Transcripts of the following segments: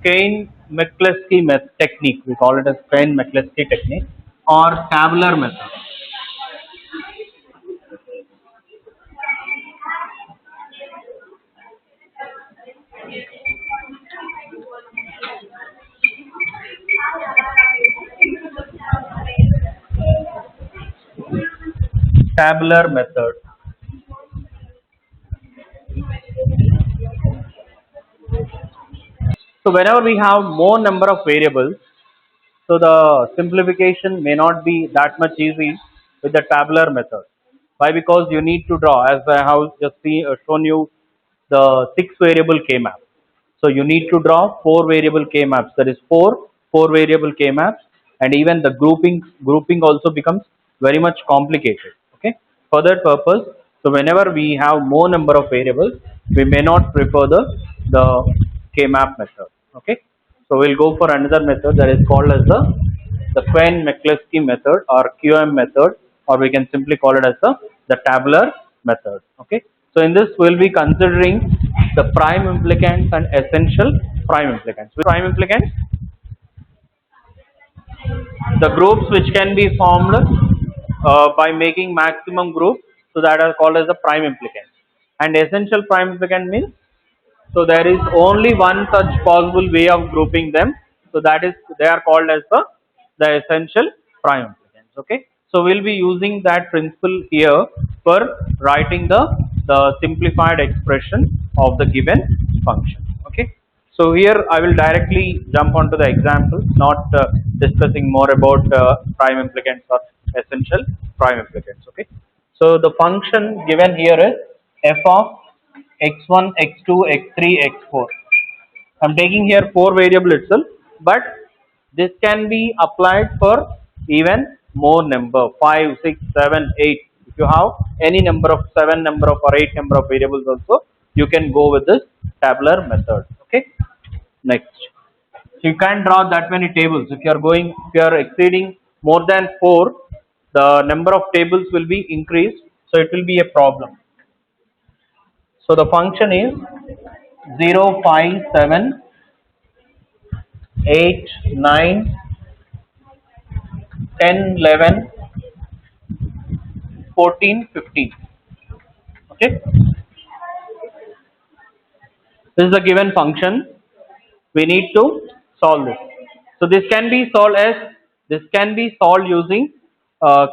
Quine-McCluskey technique. We call it as Quine-McCluskey technique or tabular method. Tabular method. So whenever we have more number of variables, so the simplification may not be that much easy with the tabular method. Why? Because you need to draw, as I have just shown you the 6 variable K map. So you need to draw 4 variable K maps. That is 4 variable K maps, and even the grouping also becomes very much complicated. Okay. For that purpose, so whenever we have more number of variables, we may not prefer the K map method. Okay. So we'll go for another method that is called as the Quine-McCluskey method or QM method, or we can simply call it as the tabular method. Okay. So in this we'll be considering the prime implicants and essential prime implicants. With prime implicants, the groups which can be formed by making maximum group, so that are called as the prime implicants. And essential prime implicant means, so there is only one such possible way of grouping them. So that is, they are called as the essential prime implicants. Okay. So we'll be using that principle here for writing the simplified expression of the given function. Okay. So here I will directly jump onto the examples, not discussing more about prime implicants or essential prime implicants. Okay. So the function given here is f of x1, x2, x3, x4. I'm taking here 4 variable itself, but this can be applied for even more number, 5, 6, 7, 8. If you have any number of 7 number of or 8 number of variables also, you can go with this tabular method. Okay. Next. So you can't draw that many tables. If you are exceeding more than 4, the number of tables will be increased, so it will be a problem. So the function is 0, 5, 7, 8, 9, 10, 11, 14, 15. Okay. This is the given function. We need to solve this. So this can be solved using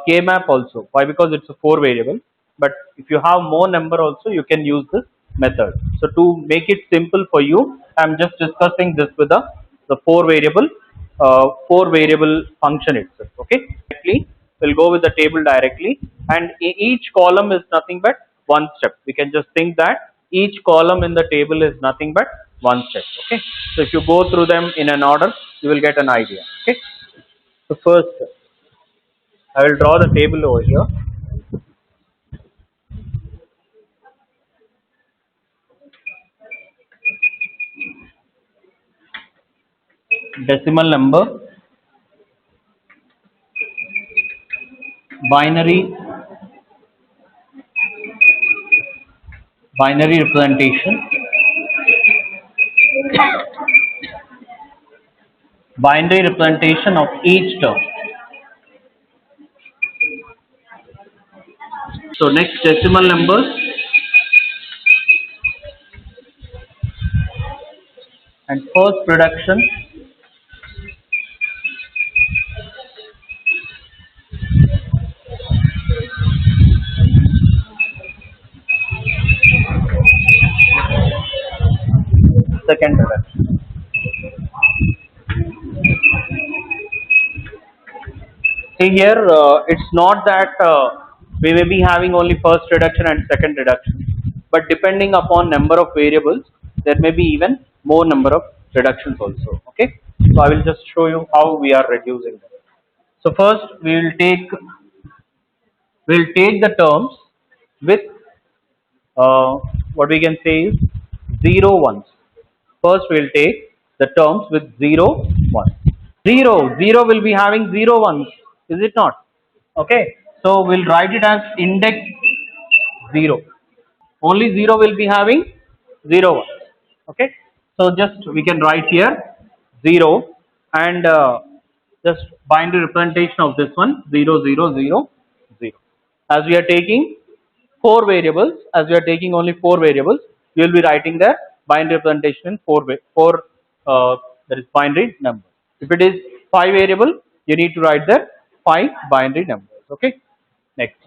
K map also. Why? Because it's a 4 variable. But if you have more number also, you can use this method. So to make it simple for you, I am just discussing this with the 4 variable function itself. Okay. We'll go with the table directly, and each column is nothing but one step. We can just think that each column in the table is nothing but one step. Okay. So if you go through them in an order, you will get an idea. Okay. So first, I will draw the table over here. Decimal number, binary representation, binary representation of each term. So next, decimal numbers, and first reduction, second reduction. See here, it's not that we may be having only first reduction and second reduction, but depending upon number of variables, there may be even more number of reductions also. Okay. So I will just show you how we are reducing them. So first we will take the terms with what we can say is 0 ones. First we will take the terms with 0 1. 0 will be having 0 ones, is it not? Okay. So we'll write it as index 0. Only 0 will be having 0 1. Okay. So just we can write here 0, and just binary representation of this one 0 0 0 0. As we are taking four variables, as we are taking only four variables, you will be writing the binary representation in four that is binary numbers. If it is five variable, you need to write the five binary numbers. Okay. Next.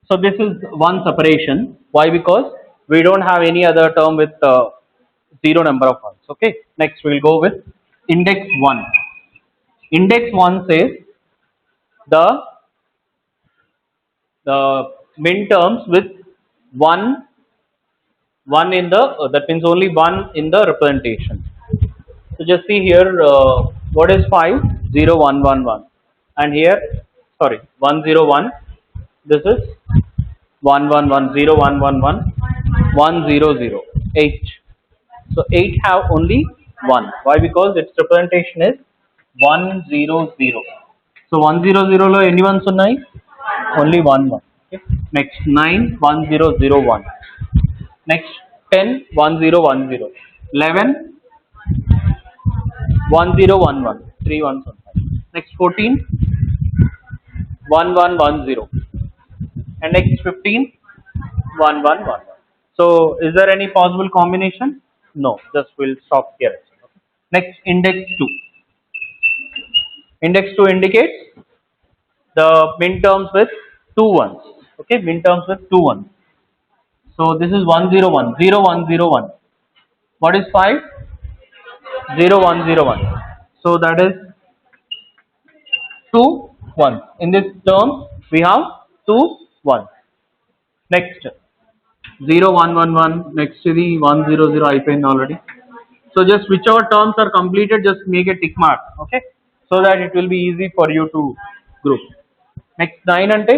So this is one separation. Why? Because we don't have any other term with zero number of ones. Okay. Next we will go with index one. Index one says the the minterms with one in the that means only one in the representation. So just see here, what is 5? 0 1 1 1, and here, sorry, 1 0 1. This is 1 1 1 0 1 1 1 1 0 0 8. So 8 have only 1. Why? Because its representation is 1 0 0. So 1 0 0 lo any ones unnai? Only 1 1. Okay. Next 9 1 0 0 1. Next 10 1 0 1 0. 11 1 0 1 1. 3 ones on 5. Next 14 1 1 1 0. And next 15 1 1 1 1. So is there any possible combination? No. Just we'll stop here. Okay. Next index 2. Index 2 indicates the minterms with two ones. Okay, minterms with two ones. So this is 1 0 1 0 1 0 1. What is 5? 0 1 0 1. So that is two ones. In this term we have two ones. Next 0 1 1 1. Next to the 1 0 0 అయిపోయింది already. So just whichever terms are completed, just make a tick mark. Okay, so that it will be easy for you to group. Next 9 ante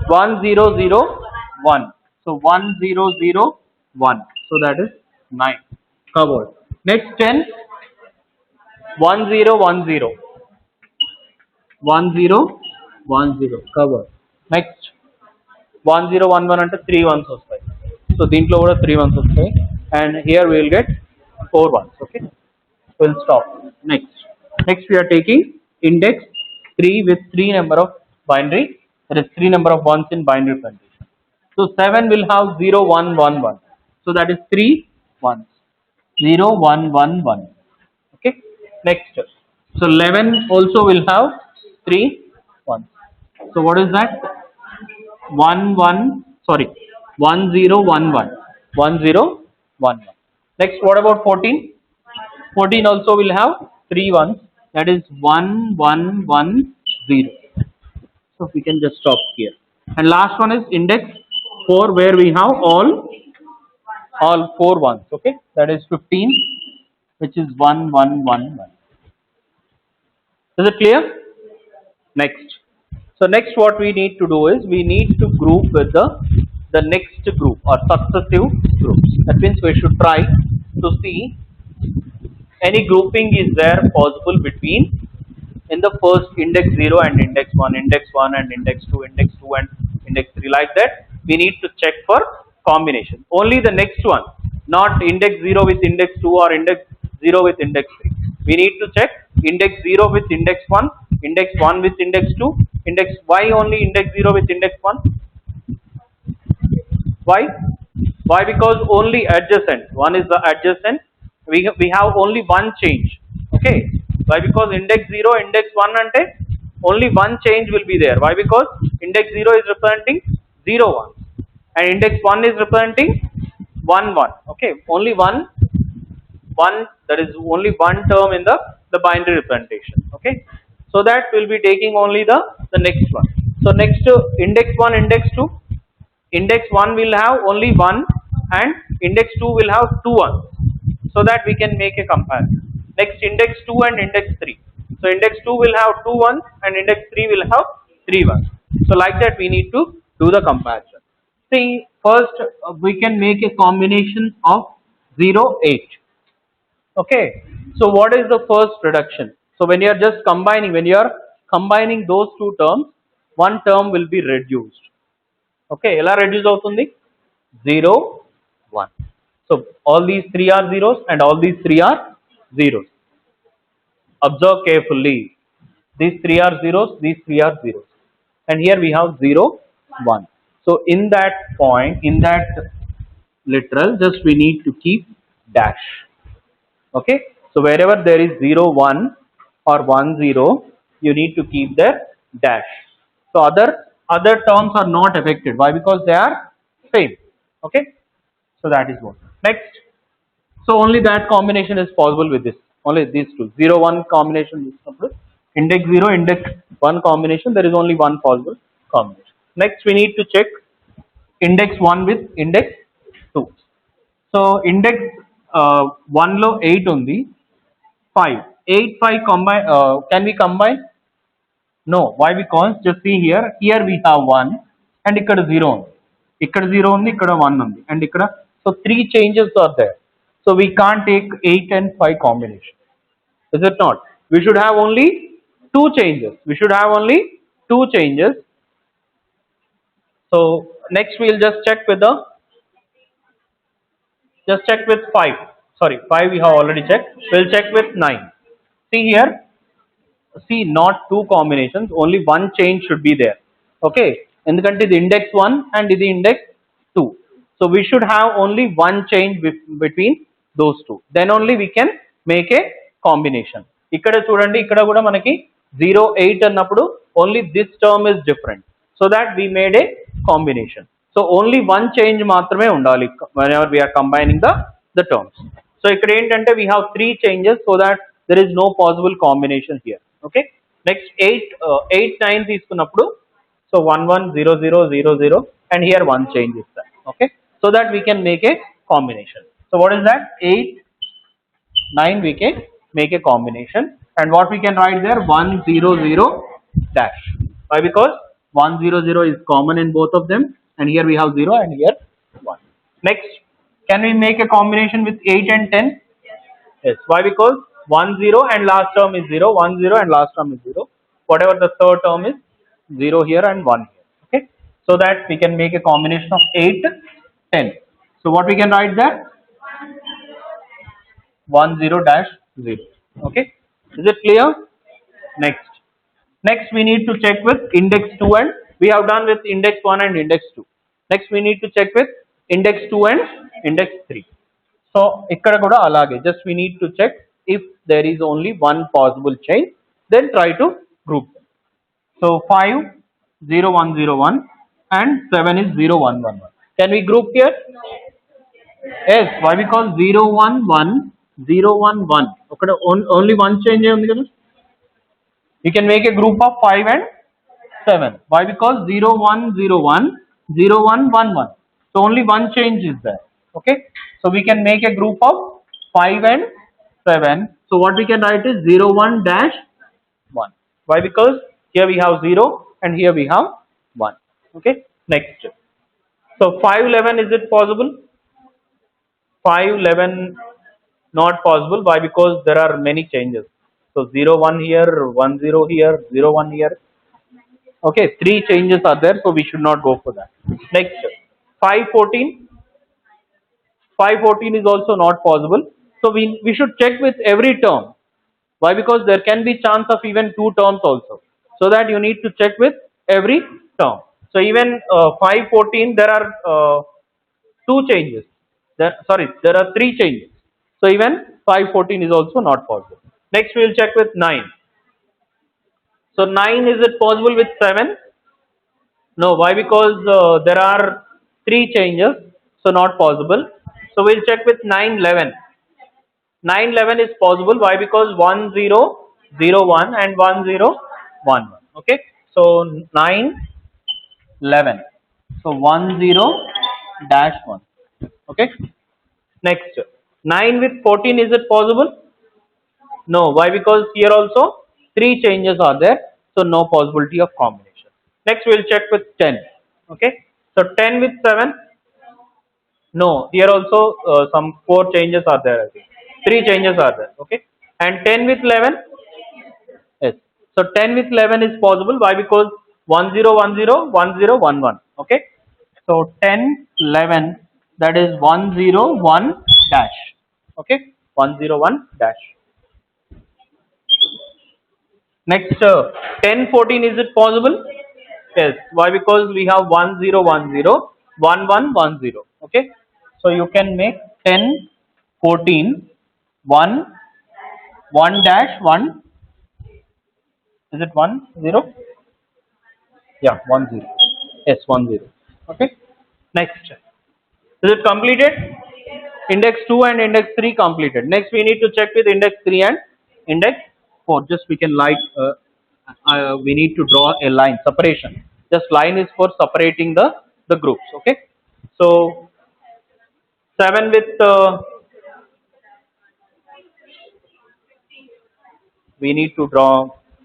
1 0 0 1. So 1 0 0 1. So that is 9 covered. Next 10 1 0 1 0 1 0 1 0 covered. Next 1 0 1 1 ante 3 ones వస్తాయి. So దీంట్లో కూడా 3 ones వస్తాయి, and here we will get 4 ones. Okay, we'll stop. Next we are taking index 3 with 3 number of binary, there is 3 number of ones in binary representation. So 7 will have 0 1 1 1. So that is 3 ones. 0 1 1 1. Okay. Next. So 11 also will have 3 ones. So what is that? 1 1, sorry, 1 0 1 1. 1 0 1 1. Next, what about 14? 14 also will have 3 ones. That is 1 1 1 0. So we can just stop here. And last one is index 4, where we have all 4 ones. Okay, that is 15, which is 1 1 1 1. Is it clear? Next. So next what we need to do is we need to group with the next group or successive groups. That means we should try to see any grouping is there possible between in the first index 0 and index 1, index 1 and index 2, index 2 and index 3, like that. We need to check for combination. Only the next one, not index 0 with index 2 or index 0 with index 3. We need to check index 0 with index 1, index 1 with index 2, index. Why only index 0 with index 1? Why? Why? Because only adjacent. One is the adjacent. We have only one change. Okay. Why? Because index 0, index 1 ante only one change will be there. Why? Because index 0 is representing 0 1 and index 1 is representing 1 1. Okay. Only one, that is only one term in the binary representation. Okay. So that will be taking only the next one. So next index 1, index 2. Index 1 will have only 1 and index 2 will have 2 ones, so that we can make a comparison. Next index 2 and index 3. So index 2 will have 2 ones and index 3 will have 3 ones. So like that we need to do the comparison. See, first we can make a combination of 0 8. Okay. So what is the first reduction? So when you are just combining, those two terms, one term will be reduced. Okay, ఎలా reduce అవుతుంది? 0 1. So So all these three are zeros and all these three are zeros. Observe carefully. These three are zeros, these three are zeros. And here we have 0, 1. So in that point, in that literal, just we need to keep dash. Okay. So wherever there is 0, 1 or 1, 0, you need to keep the dash. So other terms are not affected. Why? Because they are same. Okay. So that is what. Next. So only that combination is possible with this. Only these two. 0, 1 combination. Index 0, index 1 combination. There is only one possible combination. Next we need to check index 1 with index 2. So index 1 lo 8 undi. 5. 8, 5 combine. Can we combine? No. Why? Because just see here. Here we have 1 and ikkada 0 undi. Ikkada 0 undi, ikkada 1 undi. And ikkada. So 3 changes are there. So we can't take 8 and 5 combination. Is it not? We should have only 2 changes. We should have only 2 changes. So next we'll just check with 5. Sorry, 5 we have already checked. We'll check with 9. See here. See, not 2 combinations. Only one change should be there. Okay. Endukante the index 1 and the index 2. So we should have only one change between those two. Then only we can make a combination. Ikkada chudandi, ikkada kuda manaki 0, 8 annappudu only this term is different. So that we made a combination. So only one change maatrame undali whenever we are combining the terms. So ikkada entante we have 3 changes so that there is no possible combination here. Okay. Next 8, 9 తీసుకున్నప్పుడు so 1, 1, 0, 0, 0, 0 and here one change is there. Okay. So that we can make a combination. So what is that? 8, 9 we can make a combination and what we can write there? 1, 0, 0 dash. Why? Because 1, 0, 0 is common in both of them and here we have 0 and here 1. Next, can we make a combination with 8 and 10? Yes. Why? Because 1, 0 and last term is 0, 1, 0 and last term is 0. Whatever the third term is, 0 here and 1 here. Okay. So that we can make a combination of 8, 10. So what we can write there? 1, 0 dash 0. Okay. Is it clear? Next. Next we need to check with index 2 and we have done with index 1 and index 2. Next we need to check with index 2 and index 3. So ikkada kuda alage, just we need to check if there is only one possible change, then try to group them. So 5, 0, 1, 0, 1 and 7 is 0, 1, 1, 1. Can we group here? Yes. Why? Because 0, 1, 1, 0, 1, 1. Okay, only one change undi kada. We can make a group of 5 and 7. Why? Because 0, 1, 0, 1, 0, 1, 1, 1. So only one change is there. Okay. So we can make a group of 5 and 7. So what we can write is 0, 1 dash 1. Why? Because here we have 0 and here we have 1. Okay. Next. So 5, 11, is it possible? 5, 11 not possible. Why? Because there are many changes. So 0, 1 here, 1, 0 here, 0, 1 here. Okay, 3 changes are there, so we should not go for that. Next, 5, 14. 5, 14 is also not possible. So we should check with every term. Why? Because there can be chance of even 2 terms also. So that you need to check with every term. So even 5, 14, there are 2 changes. There are 3 changes. So even 5, 14 is also not possible. Next we will check with 9. So 9, is it possible with 7? No. Why? Because there are 3 changes. So not possible. So we will check with 9, 11. 9, 11 is possible. Why? Because 1, 0, 0, 1 and 1, 0, 1, 1. Okay. So 9, 11. So 1, 0 dash 1. Okay. Next. 9 with 14, is it possible? No. Why? Because here also 3 changes are there. So no possibility of combination. Next we will check with 10. Okay. So 10 with 7. No. Here also some 4 changes are there. I think 3 changes are there. Okay. And 10 with 11. Yes. So 10 with 11 is possible. Why? Because 1, 0, 1, 0, 1, 0, 1, 1. Okay. So 10, 11. that is 101 dash. Okay, 101 dash. Next, 10 14, is it possible? Yes. Why? Because we have 1 0 1 0 1 1 1 0. Okay, so you can make 10 14 1 1 dash 1. Is it 1 0? Yeah, 1 0. Yes, 1 0. Okay. Next, is it completed? Index 2 and index 3 completed. Next, we need to check with index 3 and index 4. Just we can we need to draw a line separation. Just line is for separating the groups. Okay. So 7 with we need to draw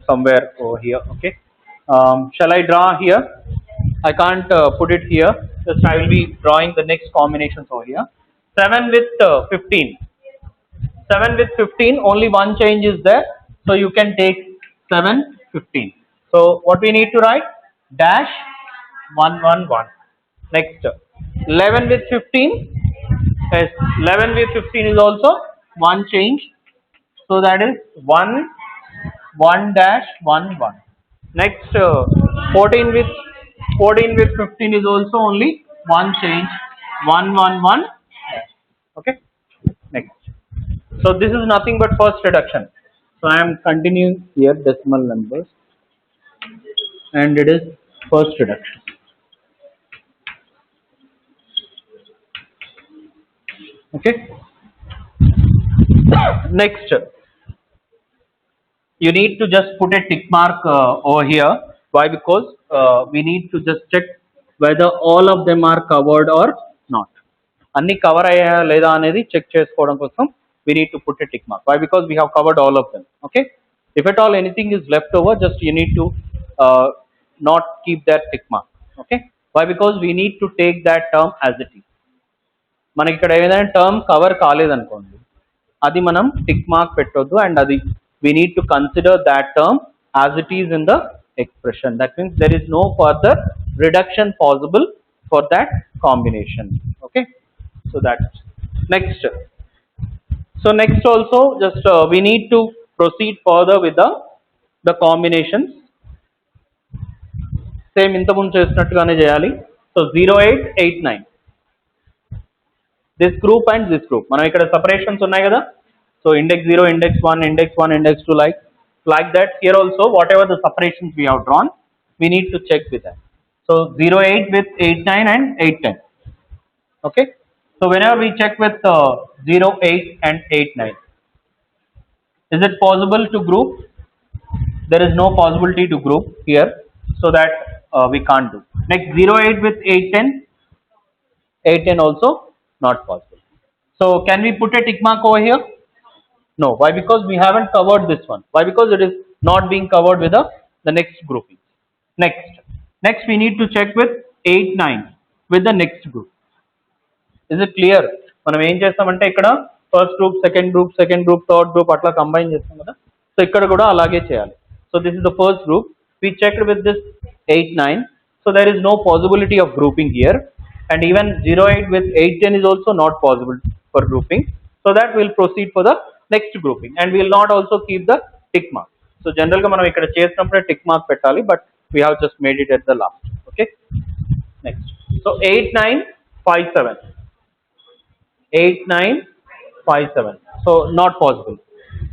somewhere over here. Okay. Shall I draw here? I can't put it here. Just I will be drawing the next combinations over here. 7 with 15. 7 with 15, only one change is there. So you can take 7 15. So what we need to write? Dash 1 1 1. Next, 11 with 15. Yes, 11 with 15 is also one change. So that is 1 1 dash 1 1. Next, 14 with 15 is also only one change, 1 1 1. Okay. Next. So this is nothing but first reduction. So I am continuing here decimal numbers, and it is first reduction. Okay. Next, you need to just put a tick mark over here. Why? Because we need to just check whether all of them are covered or not. అన్ని cover అయ్యా లేదా అనేది check చేసుకోవడం కోసం we need to put a tick mark. Why? Because we have covered all of them. Okay. If at all anything is left over, just you need to not keep that tick mark. Okay. Why? Because we need to take that term as it is. మనకి ఇక్కడ ఏదైనా term cover కాలేదనుకోండి, అది మనం tick mark పెట్టొద్దు, and అది we need to consider that term as it is in the expression. That means there is no further reduction possible for that combination. Okay. So that's next. So next also just we need to proceed further with the combinations. Same ఇంతకుముందు చేసినట్టుగానే చేయాలి. So 0889. This group and this group. మనం ఇక్కడ separations ఉన్నాయి కదా. So index 0, index 1, index 1, index 2, like that. Here also whatever the separations we have drawn, we need to check with that. So 08 with 89 and 810. Okay. So whenever we check with 08 and 89, is it possible to group? There is no possibility to group here, so that we can't do. Next, 08 with 810, 810 also not possible. So can we put a tick mark over here? No. Why? Because we haven't covered this one. Why? Because it is not being covered with the next grouping. Next we need to check with 8 9 with the next group. Is it clear? మనం ఏం చేస్తామంటే ఇక్కడ first group, second group, third group అట్లా combine చేస్తాం కదా. So ఇక్కడ కూడా అలాగే చేయాలి. So this is the first group. We checked with this 8 9. So there is no possibility of grouping here, and even 08 with 810 is also not possible for grouping. So that we will proceed for the next grouping, and we will not also keep the tick mark. So general గా మనం ఇక్కడ చేసినప్పుడే tick mark పెట్టాలి, but we have just made it at the last. Okay. Next. So 8 9 5 7. 8 9 5 7. So not possible.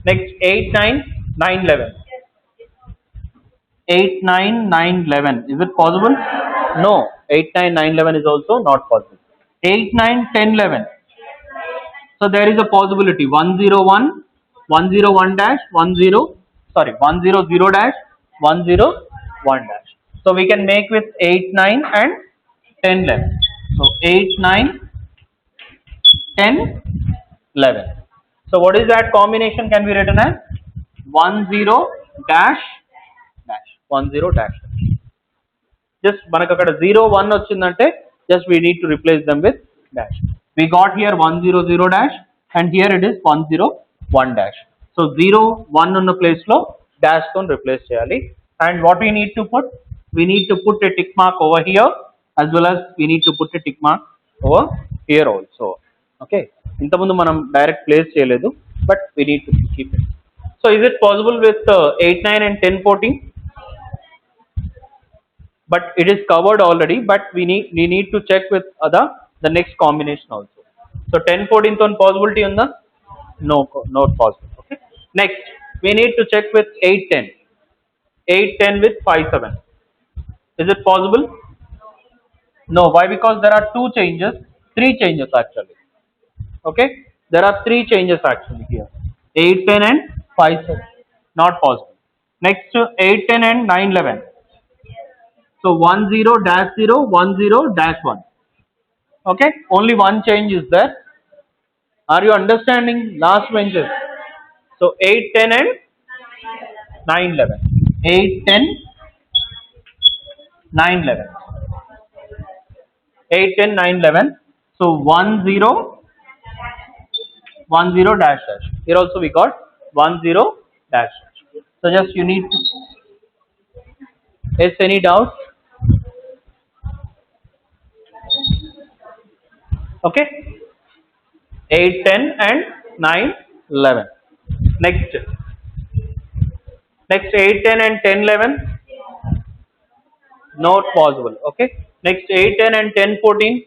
Next, 8 9 9 11. 8 9 9 11. Is it possible? No. 8 9 9 11 is also not possible. 8 9 10 11. So there is a possibility. 101 101 dash 10. Sorry, 100 dash 101 dash. So we can make with 8 9 and 10 11. So 8 9 10 11. So what is that combination can be written as? 10 dash dash 10 dash. Just మనకు అక్కడ 0 1 వచ్చిందంటే just we need to replace them with dash. We got here 100 dash, and here it is 101 dash. So 0 1 ఉన్న place లో dash తో replace చేయాలి. And what we need to put? We need to put a tick mark over here, as well as we need to put a tick mark over here also. Okay, ఇంతకుముందు మనం direct place చేయలేదు, but we need to keep it. So is it possible with 8 9 and 10 14? But it is covered already, but we need to check with the next combination also. So 10 14th one possibility unda? No, not possible. Okay, next we need to check with 8 10. 8 10 with 5 7. Is it possible? No. Why? Because there are two changes, three changes actually. Okay, there are three changes actually here. 8 10 and 5 7. Not possible. Next 8 10 and 9 11. So 1 0 dash 0 1 0 dash 1. Okay, only one change is there. Are you understanding last benches? So 8 10 and 9 11. 8 10 9 11. 8 10 9 11. So 1 0 1 0 dash dash. Here also we got 1 0 dash dash. So just you need to. Yes, any doubt? Okay, 8 10 and 9 11. Next 8 10 and 10 11. Not possible. Okay, next 8 10 and 10 14.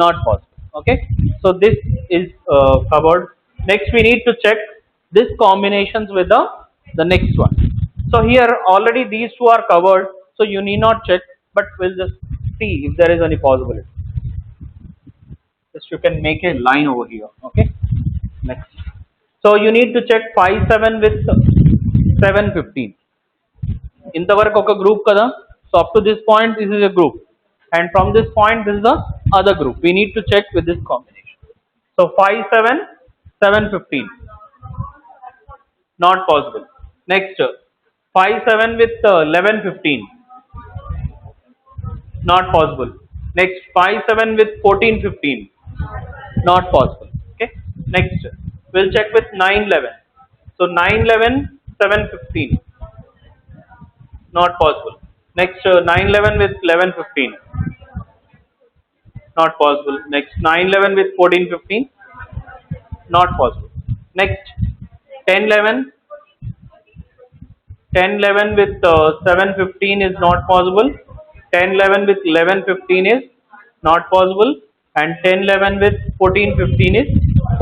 Not possible. Okay, so this is covered. Next we need to check this combinations with the next one. So here already these two are covered, so you need not check, but we'll just see if there is any possibility. Just you can make a line over here. Okay, next. So you need to check 5 7 with 7 15. ఇంతవరకు ఒక group kada. So up to this point this is a group, and from this point this is the other group. We need to check with this combination. So 5 7 7 15. Not possible. Next 5 7 with 11 15. Not possible. Next 5 7 with 14 15. Not possible. Okay, next we'll check with 9 11. So 9 11 7 15. Not possible. Next 9 11 with 11 15. Not possible. Next 9 11 with 14 15. Not possible. Next 10 11 with 7 15 is not possible. 10 11 with 11 15 is not possible, and 10 11 with 14 15 is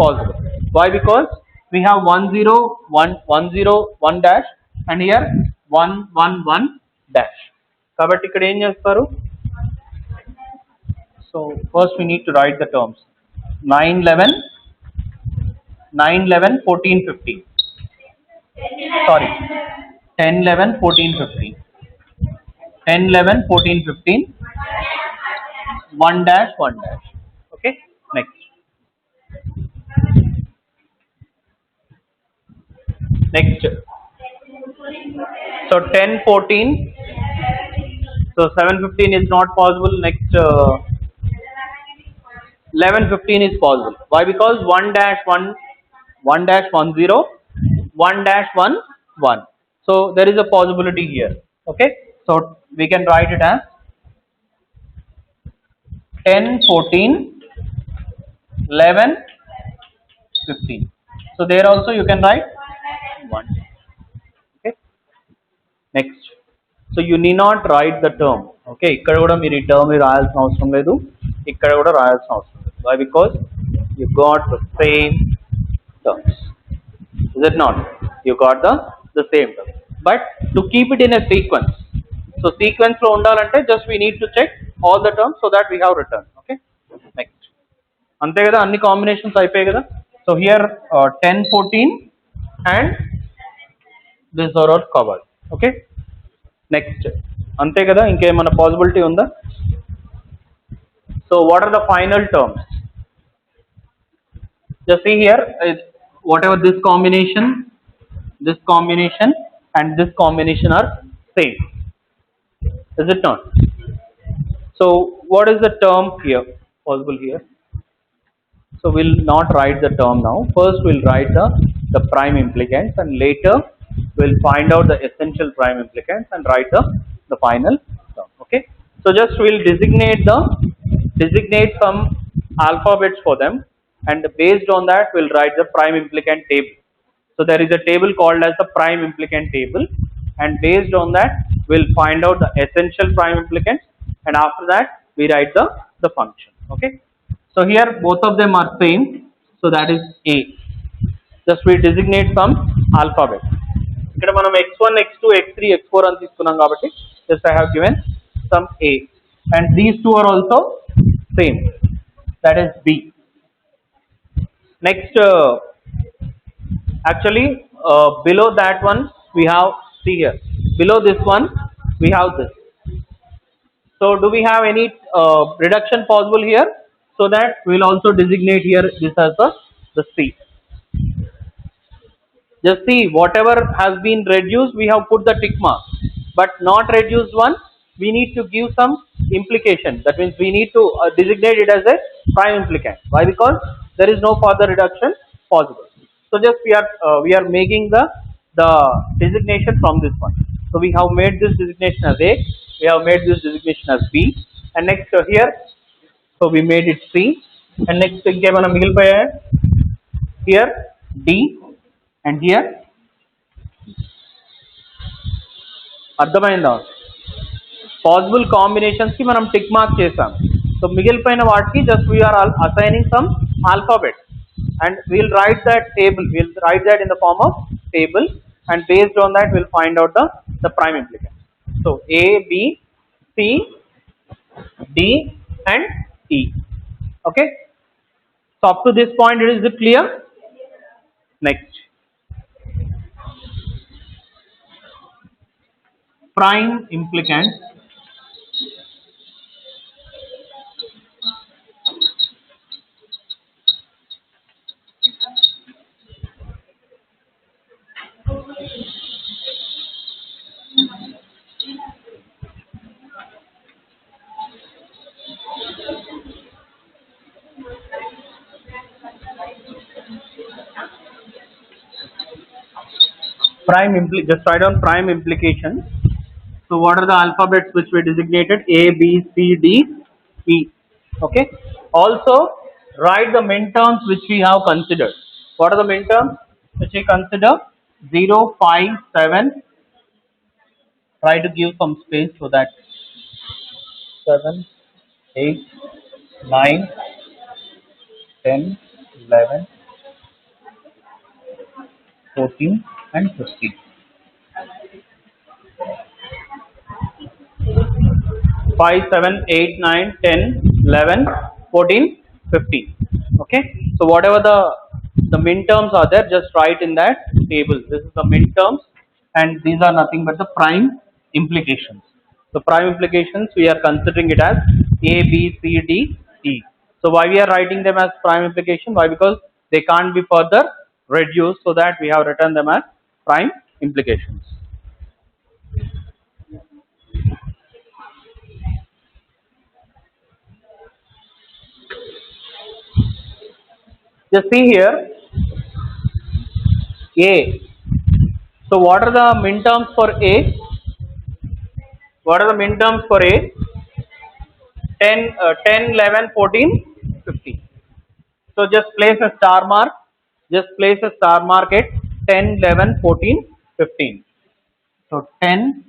possible. Why? Because we have 1 0 1 0 1 dash, and here 1 1 1 dash. కాబట్టి ఇక్కడ ఏం చేస్తారు? So first we need to write the terms. 9 11 14 15. Sorry, 10 11 14 15. 10 11 14 15. 1 dash 1 dash. Okay, next. So 10 14. So 7 15 is not possible. Next 11 15 is possible. Why? Because 1 dash 1 dash 1 0 1 dash 1 1. So there is a possibility here. Okay, so we can write it as 10 14 11 15. So there also you can write 1. Okay, next. So you need not write the term. Okay, ఇక్కడ కూడా మీరు ఈ term రాయాల్సిన అవసరం లేదు, ఇక్కడ కూడా రాయాల్సిన అవసరం లేదు. Why? Because you got the same terms. Is it not? You got the same term. But to keep it in a sequence. So sequence లో ఉండాలంటే just we need to check all the terms so that we have written. Okay, next. అంతే కదా, అన్ని combinations అయిపోయాయి కదా. So here 10 14 and this are all covered. Okay, next. అంతే కదా, ఇంకేమైనా పాసిబిలిటీ ఉందా? So what are the final terms? Just see here, whatever this combination and this combination are same. Is it not? So what is the term here possible here? So we'll not write the term now. First we'll write the prime implicants, and later we'll find out the essential prime implicants and write the final term. Okay, so just we'll designate some alphabets for them, and based on that we'll write the prime implicant table. So there is a table called as the prime implicant table, and based on that we'll find out the essential prime implicants, and after that we write the function. Okay. So here both of them are same. So that is A. Just we designate some alphabet. ఇక్కడ మనం x1 x2 x3 x4 అని తీసుకున్నాం కాబట్టి just I have given some A, and these two are also same, that is B. Next, actually below that one we have, see here, below this one we have this. So do we have any reduction possible here? So that we will also designate here this as the C. Just see, whatever has been reduced we have put the tick mark, but not reduced one we need to give some implication. That means we need to designate it as a prime implicant. Why? Because there is no further reduction possible. So just we are making the designation from this one. So we have made this designation as A, we have made this designation as B, and next here, so we made it C, and next ఇంకేమైనా మిగిలిపోయాయా, here D, and here అర్థమైందా? Possible combinations కి మనం tick mark చేసాం. So మిగిలిపోయిన వాటికి just we are assigning some alphabet, and we'll write that table, we'll write that in the form of table, and based on that we'll find out the prime implicant. So A, B, C, D, and E. Okay. So up to this point it is clear. Next, prime implicant just write down prime implication. So what are the alphabets which we designated? A, B, C, D, E. Okay. Also write the minterms which we have considered. What are the minterms which we consider? 0, 5, 7. Try to give some space so that 7, 8, 9, 10, 11, 14, and 15. 5, 7, 8, 9, 10, 11, 14, 15. Okay. So whatever the minterms are there, just write in that table. This is the minterms, and these are nothing but the prime implications. So prime implications we are considering it as A, B, C, D, E. So why we are writing them as prime implication? Why? Because they can't be further reduced, so that we have written them as prime implications. Just see here, A. So what are the minterms for A? What are the minterms for A? 10, 10, 11, 14, 15. So just place a star mark. Just place a star mark at 10, 11, 14, 15. So 10,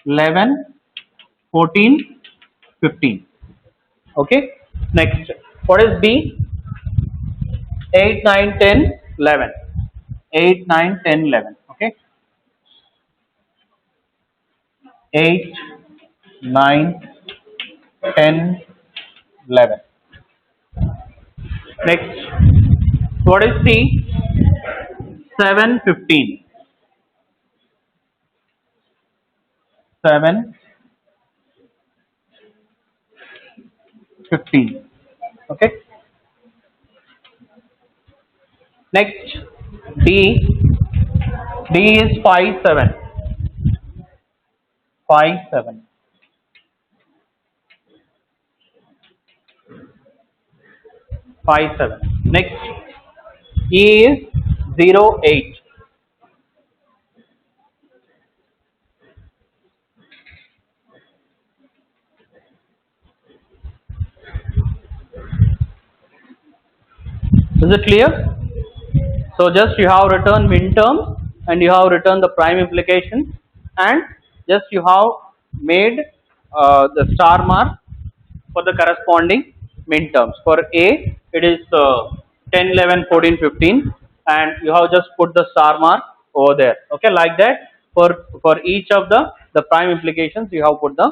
11, 14, 15. Okay. Next, what is B? 8, 9, 10, 11. 8, 9, 10, 11. Okay. 8, 9, 10, 11. Next, what is C? 7, 15. 7, 15. Okay. Next, D. D is 5, 7. 5, 7. 5, 7. Next, E is 0, 8. Is it clear? So just you have written minterms and you have written the prime implication, and just you have made the star mark for the corresponding minterms. For A it is 10, 11, 14, 15, and you have just put the star mark over there. Okay, like that for each of the prime implications you have put the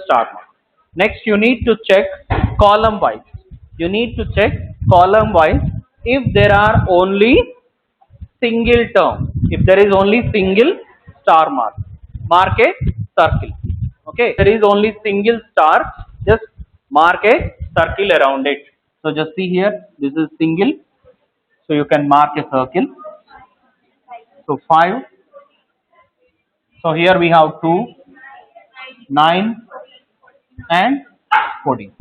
star mark. Next you need to check column wise. You need to check column wise if there are only single term. If there is only single star mark, mark a circle. Okay, there is only single star, just mark a circle around it. So just see here, this is single, so you can mark a circle. So 5. So here we have 2, 9 and 14.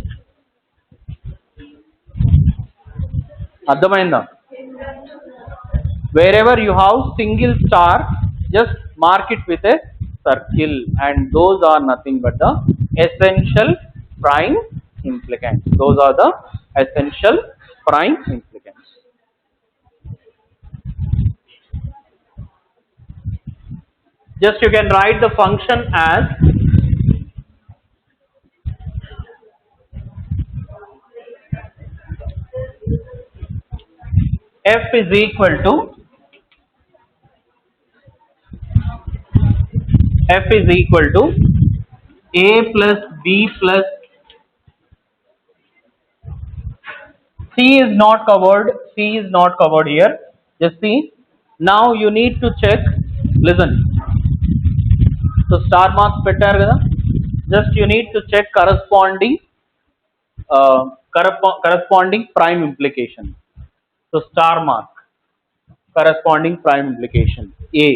అర్థమైందా? Wherever you have single star, just mark it with a circle, and those are nothing but the essential prime implicants. Those are the essential prime implicants. Just you can write the function as f is equal to a plus b plus c is not covered. C is not covered here. Just see. Now you need to check. Listen. So star marks పెట్టారు కదా. Just you need to check corresponding prime implication. So star mark corresponding prime implication A.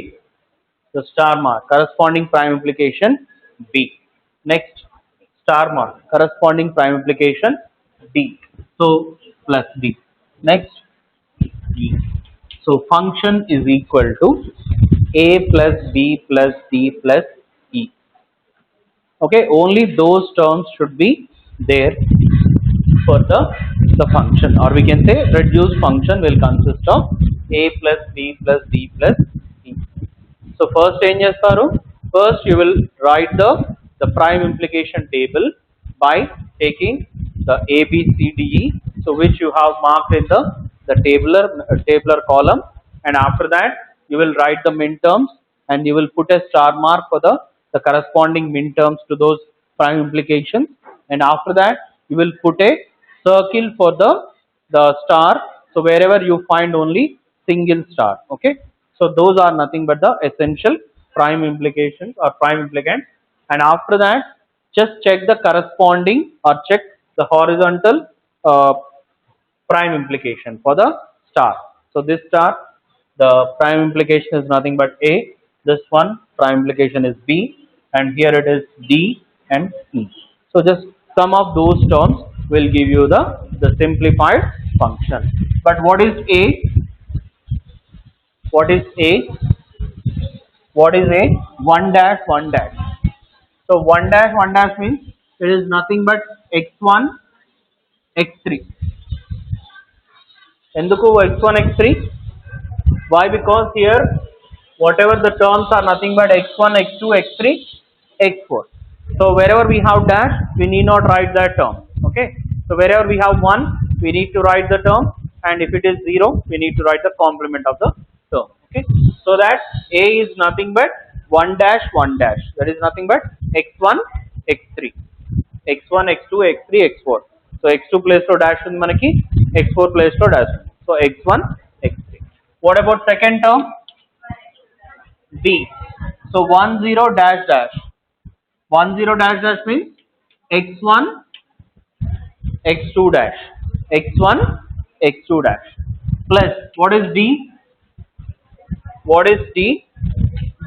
So star mark corresponding prime implication B. Next star mark corresponding prime implication D. So plus D. Next E. So function is equal to A plus B plus D plus E. Okay, only those terms should be there for the function, or we can say reduced function will consist of A plus B plus D plus E. So first ఏం చేస్తారు? First you will write the prime implication table by taking the A B C D E, so which you have marked in the tabular column, and after that you will write the minterms and you will put a star mark for the corresponding minterms to those prime implications, and after that you will put a circle for the star, so wherever you find only single star. Okay, so those are nothing but the essential prime implications or prime implicants, and after that just check the corresponding or check the horizontal uh, prime implication for the star. So this star, the prime implication is nothing but A, this one prime implication is B, and here it is D and E. So just sum of those terms will give you the simplified function. But what is A? What is A? What is A? 1 dash 1 dash. So 1 dash means it is nothing but x1 x3. ఎందుకు x1 x3? Why? Because here whatever the terms are nothing but x1 x2 x3 x4. So wherever we have dash, we need not write that term. Okay, so wherever we have 1, we need to write the term, and if it is 0, we need to write the complement of the term. Okay, so that A is nothing but 1 dash 1 dash, that is nothing but x1 x3 x1 x2 x3 x4. So x2 place lo dash ఉంది మనకి, x4 place lo dash ఉంది. So x1 x3. What about second term? B. So 1 0 dash dash. 1 0 dash dash means x1 x2 dash, x1 x2 dash, plus what is D? What is D?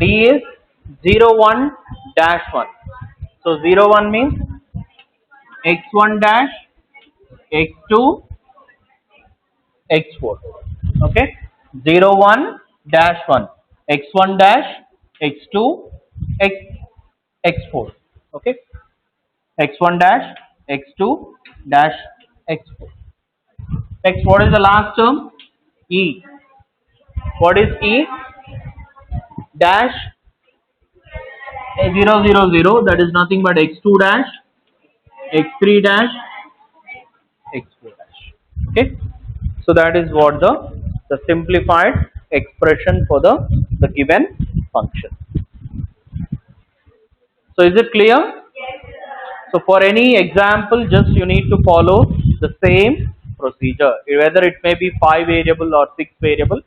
D is 0 1 dash 1. So 0 1 means x1 dash x2 x4. Okay, 0 1 dash 1, x1 dash x2 x4. Okay, x1 dash x2 dash x4. Next, what is the last term? E. What is E? Dash 0 0 0, that is nothing but x2 dash, x3 dash, x4 dash. Okay, so that is what the simplified expression for the given function. So is it clear? So for any example, just you need to follow the same procedure, whether it may be 5 variable or 6 variable.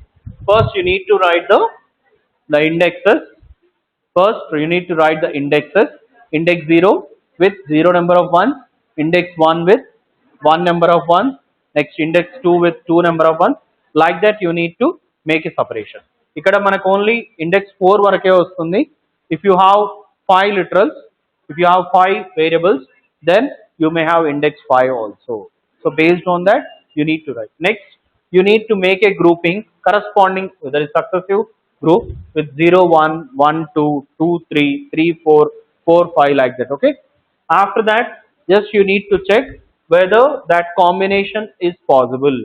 First you need to write the indexes. First, you need to write the indexes. Index 0 with 0 number of ones, index 1 with 1 number of ones, next index 2 with 2 number of ones. Like that you need to make a separation. Ikkada manaku only index 4 varake vastundi. If you have 5 literals, if you have 5 variables, then you may have index 5 also. So based on that, you need to write. Next, you need to make a grouping corresponding, whether it's successive group with 0 1 1 2 2 3 3 4 4 5, like that. Okay, after that, just you need to check whether that combination is possible.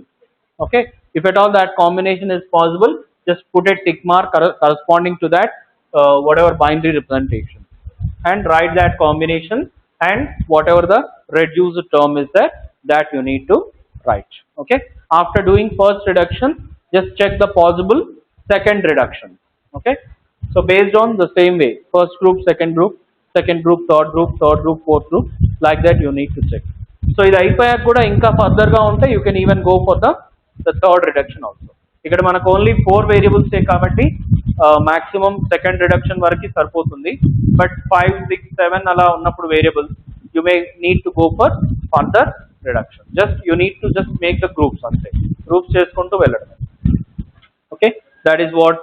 Okay, if at all that combination is possible, just put a tick mark corresponding to that whatever binary representation, and write that combination, and whatever the reduced term is there, that you need to write. Okay, after doing first reduction, just check the possible second reduction. Okay, so based on the same way, first group, second group, third group, fourth group, like that you need to check. So ఇది అయిపోయాక కూడా ఇంకా further గా ఉంటే you can even go for the third reduction also. ఇక్కడ మనకు only 4 వేరియబుల్సే కాబట్టి maximum second reduction వరకు సరిపోతుంది. బట్ 5 6 7 అలా ఉన్నప్పుడు variables you may need to go for further reduction. Just you need to just make the groups, అంతే. Groups చేసుకుంటూ వెళ్ళడం. Okay, that is what